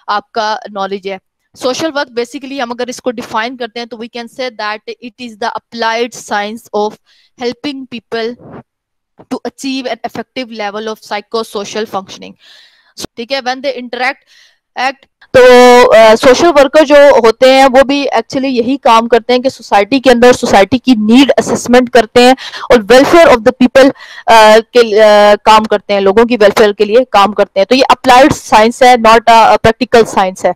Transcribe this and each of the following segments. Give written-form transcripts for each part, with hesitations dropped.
आपका नॉलेज है। Social work basically हम अगर इसको डिफाइन करते हैं तो we can say that it is the applied science of helping people to achieve an effective level of psycho social functioning. ठीक है, व्हेन दे इंटरेक्ट एक्ट, तो सोशल वर्कर जो होते हैं वो भी एक्चुअली यही काम करते हैं कि सोसाइटी के अंदर सोसाइटी की नीड असेसमेंट करते हैं और वेलफेयर ऑफ द पीपल के काम करते हैं, लोगों की वेलफेयर के लिए काम करते हैं। तो ये अप्लाइड साइंस है, नॉट अ प्रैक्टिकल साइंस है,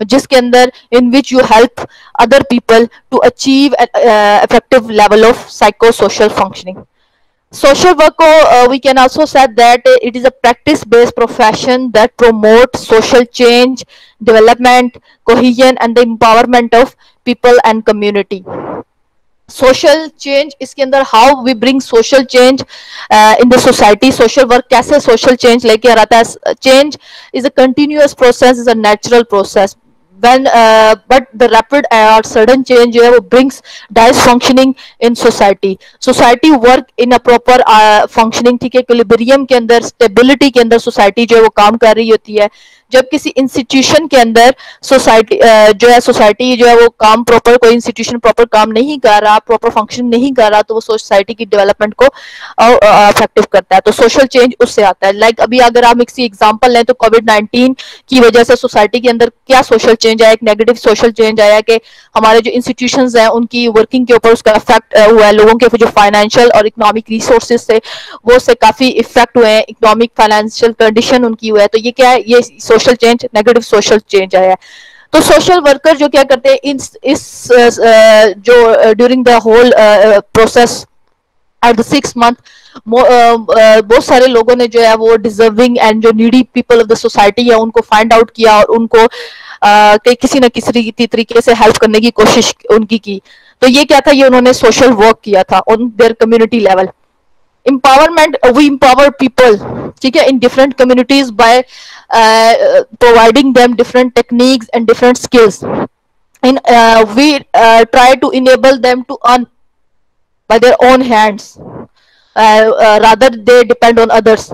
जिसके अंदर in which you help other people to achieve effective level of psycho social functioning. Social work, we can also say that it is a practice-based profession that promotes social change, development, cohesion, and the empowerment of people and community. Social change, इसके अंदर how we bring social change in the society. Social work कैसे social change लेके आता है? Change is a continuous process, is a natural process when but the rapid or sudden change जो है वो brings dysfunctioning in society work in a proper functioning, ठीक है, equilibrium के अंदर, स्टेबिलिटी के अंदर सोसाइटी जो है वो काम कर रही होती है। जब किसी इंस्टीट्यूशन के अंदर सोसाइटी जो है सोसाइटी जो है वो काम प्रॉपर, कोई इंस्टीट्यूशन प्रॉपर काम नहीं कर रहा, प्रॉपर फंक्शन नहीं कर रहा, तो वो सोसाइटी की डेवलपमेंट को अफेक्टिव करता है। तो सोशल चेंज उससे आता है। लाइक अभी अगर आप किसी एग्जांपल लें तो कोविड-19 की वजह से सोसाइटी के अंदर क्या सोशल चेंज आया? एक नेगेटिव सोशल चेंज आया कि हमारे जो इंस्टीट्यूशंस हैं उनकी वर्किंग के ऊपर उसका इफेक्ट हुआ है। लोगों के जो फाइनेंशियल और इकोनॉमिक रिसोर्सेज से वो से काफी इफेक्ट हुए हैं, इकोनॉमिक फाइनेंशियल कंडीशन उनकी हुआ है। तो ये क्या है? ये social change, negative social change आया है। तो सोशल वर्कर जो क्या करते हैं इस जो during the whole process at the 6 month, बहुत सारे लोगों ने जो है वो डिजर्विंग एंड जो needy people of the society है उनको फाइंड आउट किया और उनको किसी न किसी तरीके से हेल्प करने की कोशिश उनकी की। तो ये क्या था? ये उन्होंने सोशल वर्क किया था on their community level. empowerment, we empower people, ठीक है, in different communities by providing them different techniques and different skills, and we try to enable them to earn by their own hands, rather they depend on others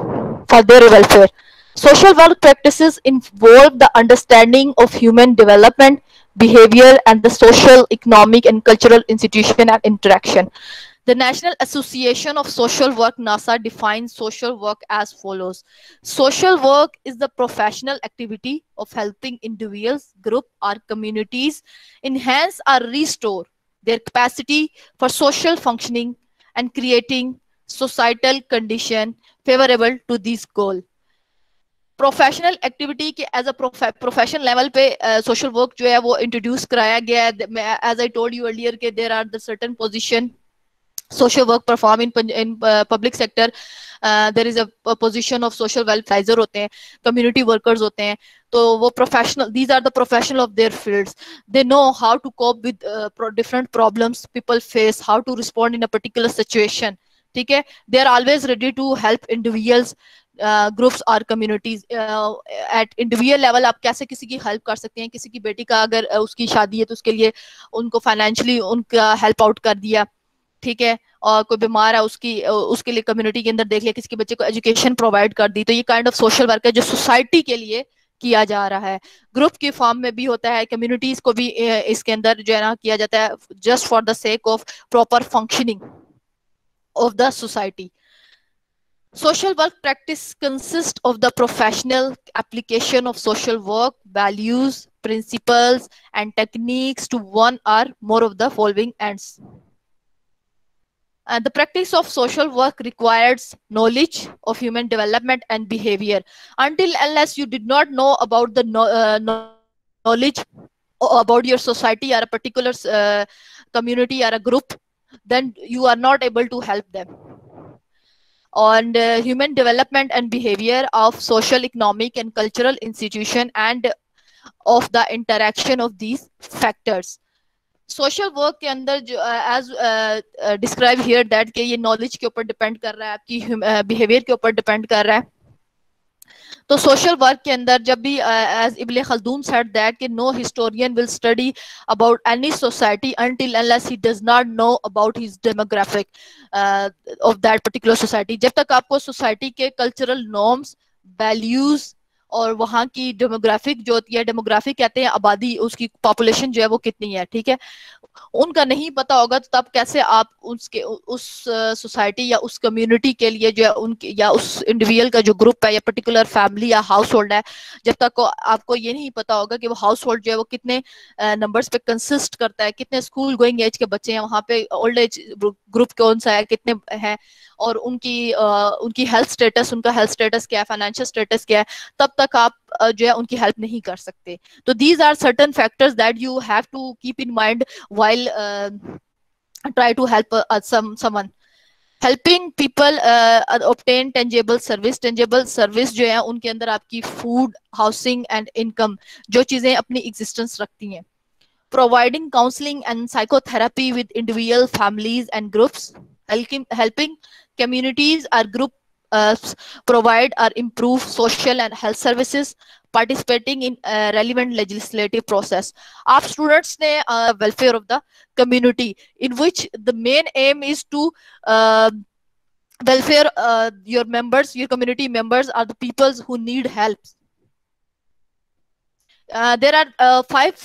for their welfare. Social work practices involve the understanding of human development, behavior, and the social, economic, and cultural institution and interaction. The National Association of Social Work, NASA, defines social work as follows. Social work is the professional activity of helping individuals, groups, or communities enhance or restore their capacity for social functioning and creating societal condition favorable to this goal. Professional activity के as a professional level पे social work जो है वो introduce कराया गया है। As I told you earlier के there are the certain position social work perform in public sector. There is a position of social welfare होते हैं, community workers होते हैं, तो वो professional, these are the professional of their fields. They know how to cope with different problems people face, how to respond in a particular situation, ठीक है। they are always ready to help individuals, groups और communities. Eight individual level आप कैसे किसी की help कर सकते हैं? किसी की बेटी का अगर उसकी शादी है तो उसके लिए उनको फाइनेंशियली उनका हेल्प आउट कर दिया, ठीक है, और कोई बीमार है उसके लिए कम्युनिटी के अंदर देख लिया, किसी के बच्चे को एजुकेशन प्रोवाइड कर दी। तो ये काइंड ऑफ सोशल वर्क है जो सोसाइटी के लिए किया जा रहा है। ग्रुप की फॉर्म में भी होता है, कम्युनिटीज को भी इसके अंदर जो है ना किया जाता है, just for the sake of proper functioning of the society. Social work practice consists of the professional application of social work, values, principles, and techniques to one or more of the following ends. The practice of social work requires knowledge of human development and behavior. Until unless you did not know about the knowledge about your society or a particular community or a group, then you are not able to help them. On human development and behavior of social, economic, and cultural institution and of the interaction of these factors. Social work के अंदर जो as describe here that कि ये knowledge के ऊपर depend कर रहा है, आपकी बिहेवियर के ऊपर डिपेंड कर रहा है, तो सोशल वर्क के अंदर जब भी as Ibn Khaldun said that कि no historian will study about any society until unless he does not know about his demographic of that particular society. जब तक आपको सोसाइटी के कल्चरल नॉर्म्स, वैल्यूज और वहाँ की डेमोग्राफिक जो होती है, डेमोग्राफिक कहते हैं आबादी, उसकी पॉपुलेशन जो है वो कितनी है, ठीक है, उनका नहीं पता होगा तो तब कैसे आप उसके उस सोसाइटी या उस कम्युनिटी के लिए जो है उनके या उस इंडिविजुअल का जो ग्रुप है या पर्टिकुलर फैमिली या हाउस होल्ड है, जब तक को आपको ये नहीं पता होगा कि वो हाउस होल्ड जो है वो कितने नंबर्स पे कंसिस्ट करता है, कितने स्कूल गोइंग एज के बच्चे हैं वहाँ पे, ओल्ड एज ग्रुप कौन सा है, कितने हैं, और उनकी हेल्थ स्टेटस, उनका हेल्थ स्टेटस क्या है, फाइनेंशियल स्टेटस क्या है, तब तक आप जो है उनकी हेल्प नहीं कर सकते। तो these are certain factors that you have to keep in mind while try to help someone helping people obtain tangible service जो है उनके अंदर आपकी फूड, हाउसिंग एंड इनकम जो चीजें अपनी एग्जिस्टेंस रखती हैं। Providing counseling and psychotherapy with individual families and groups, helping communities or group uh, provide or improve social and health services, participating in relevant legislative process. Aap students ne welfare of the community, in which the main aim is to uh, welfare your members, your community members are the peoples who need help. There are five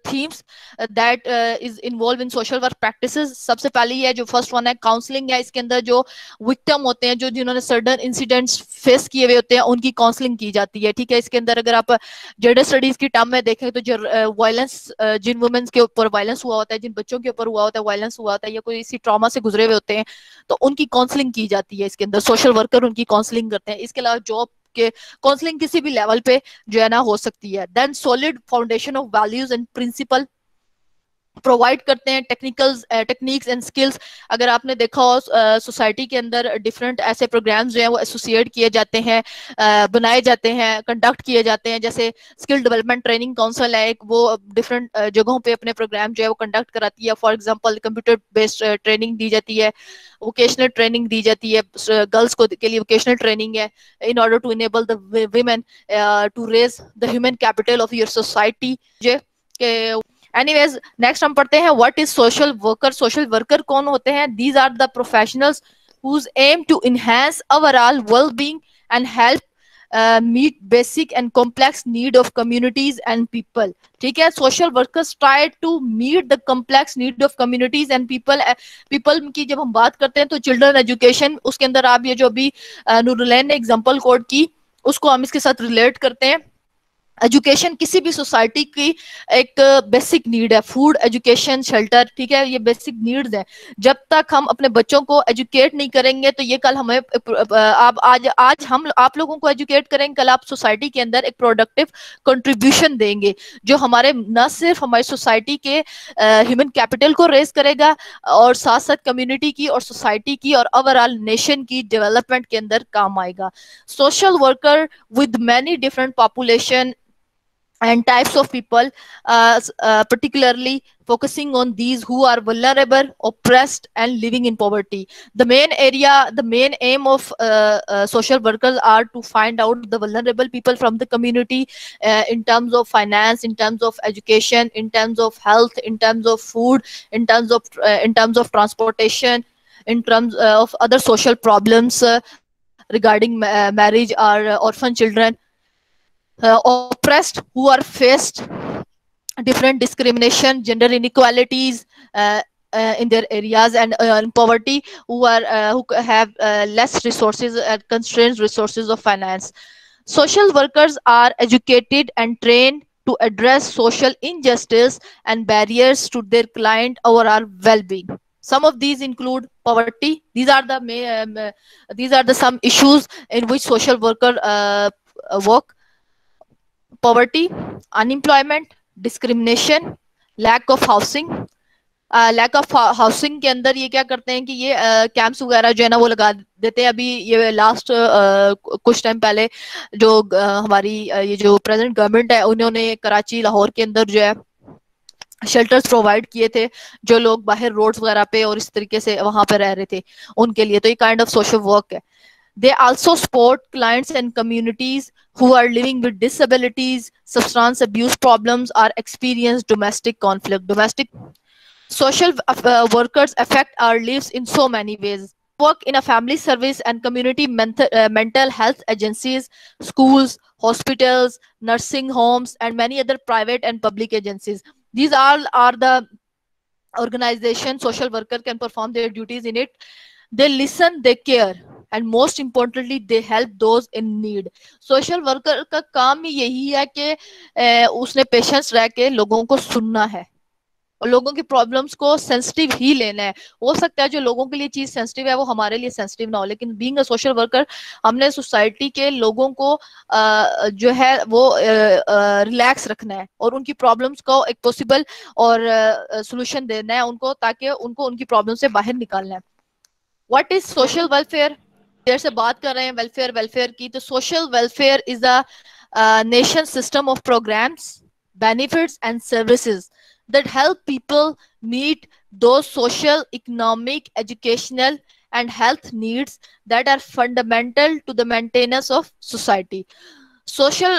themes that is involved in social work practices. सबसे पहली है जो first one है counselling है। इसके अंदर जो victim होते हैं, जो जिन्होंने सडन इंसिडेंट्स फेस किए हुए होते हैं, उनकी काउंसलिंग की जाती है, ठीक है। इसके अंदर अगर आप जेंडर स्टडीज की टर्म में देखें तो जो वायलेंस, जिन वुमेन्स के ऊपर वायलेंस हुआ होता है, जिन बच्चों के ऊपर हुआ होता है वायलेंस हुआ होता है, या कोई इसी ट्रॉमा से गुजरे हुए होते हैं, तो उनकी काउंसलिंग की जाती है। इसके अंदर सोशल वर्कर उनकी काउंसलिंग करते हैं। इसके अलावा जॉब के काउंसलिंग किसी भी लेवल पे जो है ना हो सकती है। Then solid foundation of values and principle provide करते हैं, टेक्निक्स एंड स्किल्स। अगर आपने देखा हो सोसाइटी के अंदर डिफरेंट ऐसे प्रोग्राम्स जो हैं वो एसोसिएट किए जाते हैं, बनाए जाते हैं, कंडक्ट किए जाते हैं। जैसे स्किल डेवलपमेंट ट्रेनिंग काउंसिल है एक, वो डिफरेंट जगहों पे अपने प्रोग्राम जो है वो कंडक्ट कराती है। For example computer based training दी जाती है, वोकेशनल ट्रेनिंग दी जाती है, गर्ल्स को के लिए वोकेशनल ट्रेनिंग है, in order to enable the women to raise the human capital of your society. Anyways next हम पढ़ते हैं what is social worker. Social worker कौन होते हैं? These are the professionals whose aim to enhance overall well-being and help meet basic and complex need of communities and people। ठीक है, social workers try to meet the complex need of communities and people. People की जब हम बात करते हैं तो children education, उसके अंदर आप ये जो अभी नूरुलैन ने एग्जांपल कोट की, उसको हम इसके साथ रिलेट करते हैं। एजुकेशन किसी भी सोसाइटी की एक बेसिक नीड है, फूड, एजुकेशन, शेल्टर, ठीक है, ये बेसिक नीड्स हैं। जब तक हम अपने बच्चों को एजुकेट नहीं करेंगे तो ये कल हमें आप आज हम आप लोगों को एजुकेट करेंगे, कल आप सोसाइटी के अंदर एक प्रोडक्टिव कंट्रीब्यूशन देंगे जो हमारे न सिर्फ हमारी सोसाइटी के ह्यूमन कैपिटल को रेज करेगा और साथ साथ कम्युनिटी की और सोसाइटी की और ओवरऑल नेशन की डेवलपमेंट के अंदर काम आएगा। Social worker with many different population and types of people, particularly focusing on these who are vulnerable, oppressed and living in poverty. The main aim of social workers are to find out the vulnerable people from the community, in terms of finance, in terms of education, in terms of health, in terms of food, in terms of transportation, in terms of other social problems regarding marriage or orphan children, oppressed, who are faced different discrimination, gender inequalities in their areas, and in poverty, who have less resources and constrained resources of finance. Social workers are educated and trained to address social injustice and barriers to their client overall well-being. Some of these include poverty. These are the some issues in which social worker work. Poverty, unemployment, discrimination, lack of housing। Lack of housing के अंदर ये क्या करते हैं कि ये camps वगैरह जो है ना वो लगा देते हैं। अभी ये लास्ट कुछ टाइम पहले जो हमारी ये जो प्रेजेंट गवर्नमेंट है उन्होंने कराची, लाहौर के अंदर जो है शेल्टर्स प्रोवाइड किए थे, जो लोग बाहर रोड्स वगैरह पे और इस तरीके से वहां पे रह रहे थे उनके लिए। तो ये काइंड ऑफ सोशल वर्क है। They also support clients and communities who are living with disabilities, substance abuse problems, or experience domestic conflict. Domestic social workers affect our lives in so many ways. Work in a family service and community mental health agencies, schools, hospitals, nursing homes, and many other private and public agencies. These all are the organization social worker can perform their duties in it. They listen, they care, and most importantly they help those in need. Social worker का काम ही यही है कि उसने patience रह के लोगों को सुनना है और लोगों की प्रॉब्लम्स को सेंसिटिव ही लेना है। हो सकता है जो लोगों के लिए चीज सेंसिटिव है वो हमारे लिए सेंसिटिव ना हो, लेकिन बीइंग अ सोशल वर्कर हमने सोसाइटी के लोगों को जो है वो रिलैक्स रखना है और उनकी प्रॉब्लम्स को एक पॉसिबल और सोल्यूशन देना है उनको, ताकि उनको उनकी प्रॉब्लम से बाहर निकालना है। What is social welfare? देर से बात कर रहे हैं वेलफेयर वेलफेयर की। तो social welfare is a nation system of programs, benefits and services that help people meet those social, economic, educational and health needs that are fundamental to the maintenance of society. Social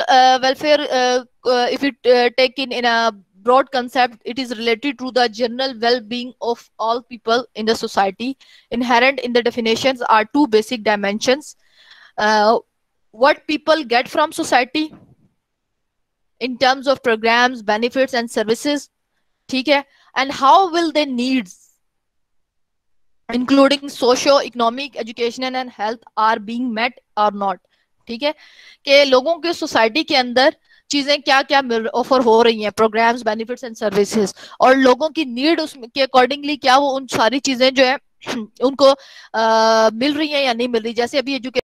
welfare, if you take in a broad concept, it is related to the general well-being of all people in the society. Inherent in the definitions are two basic dimensions: what people get from society in terms of programs, benefits and services, ठीक है, and how will their needs including socio economic, educational and health are being met or not. ठीक है, कि लोगों के society के अंदर चीजें क्या क्या ऑफर हो रही हैं, प्रोग्राम्स, बेनिफिट्स एंड सर्विसेज, और लोगों की नीड उसके अकॉर्डिंगली क्या वो उन सारी चीजें जो है उनको मिल रही हैं या नहीं मिल रही। जैसे अभी एजुकेशन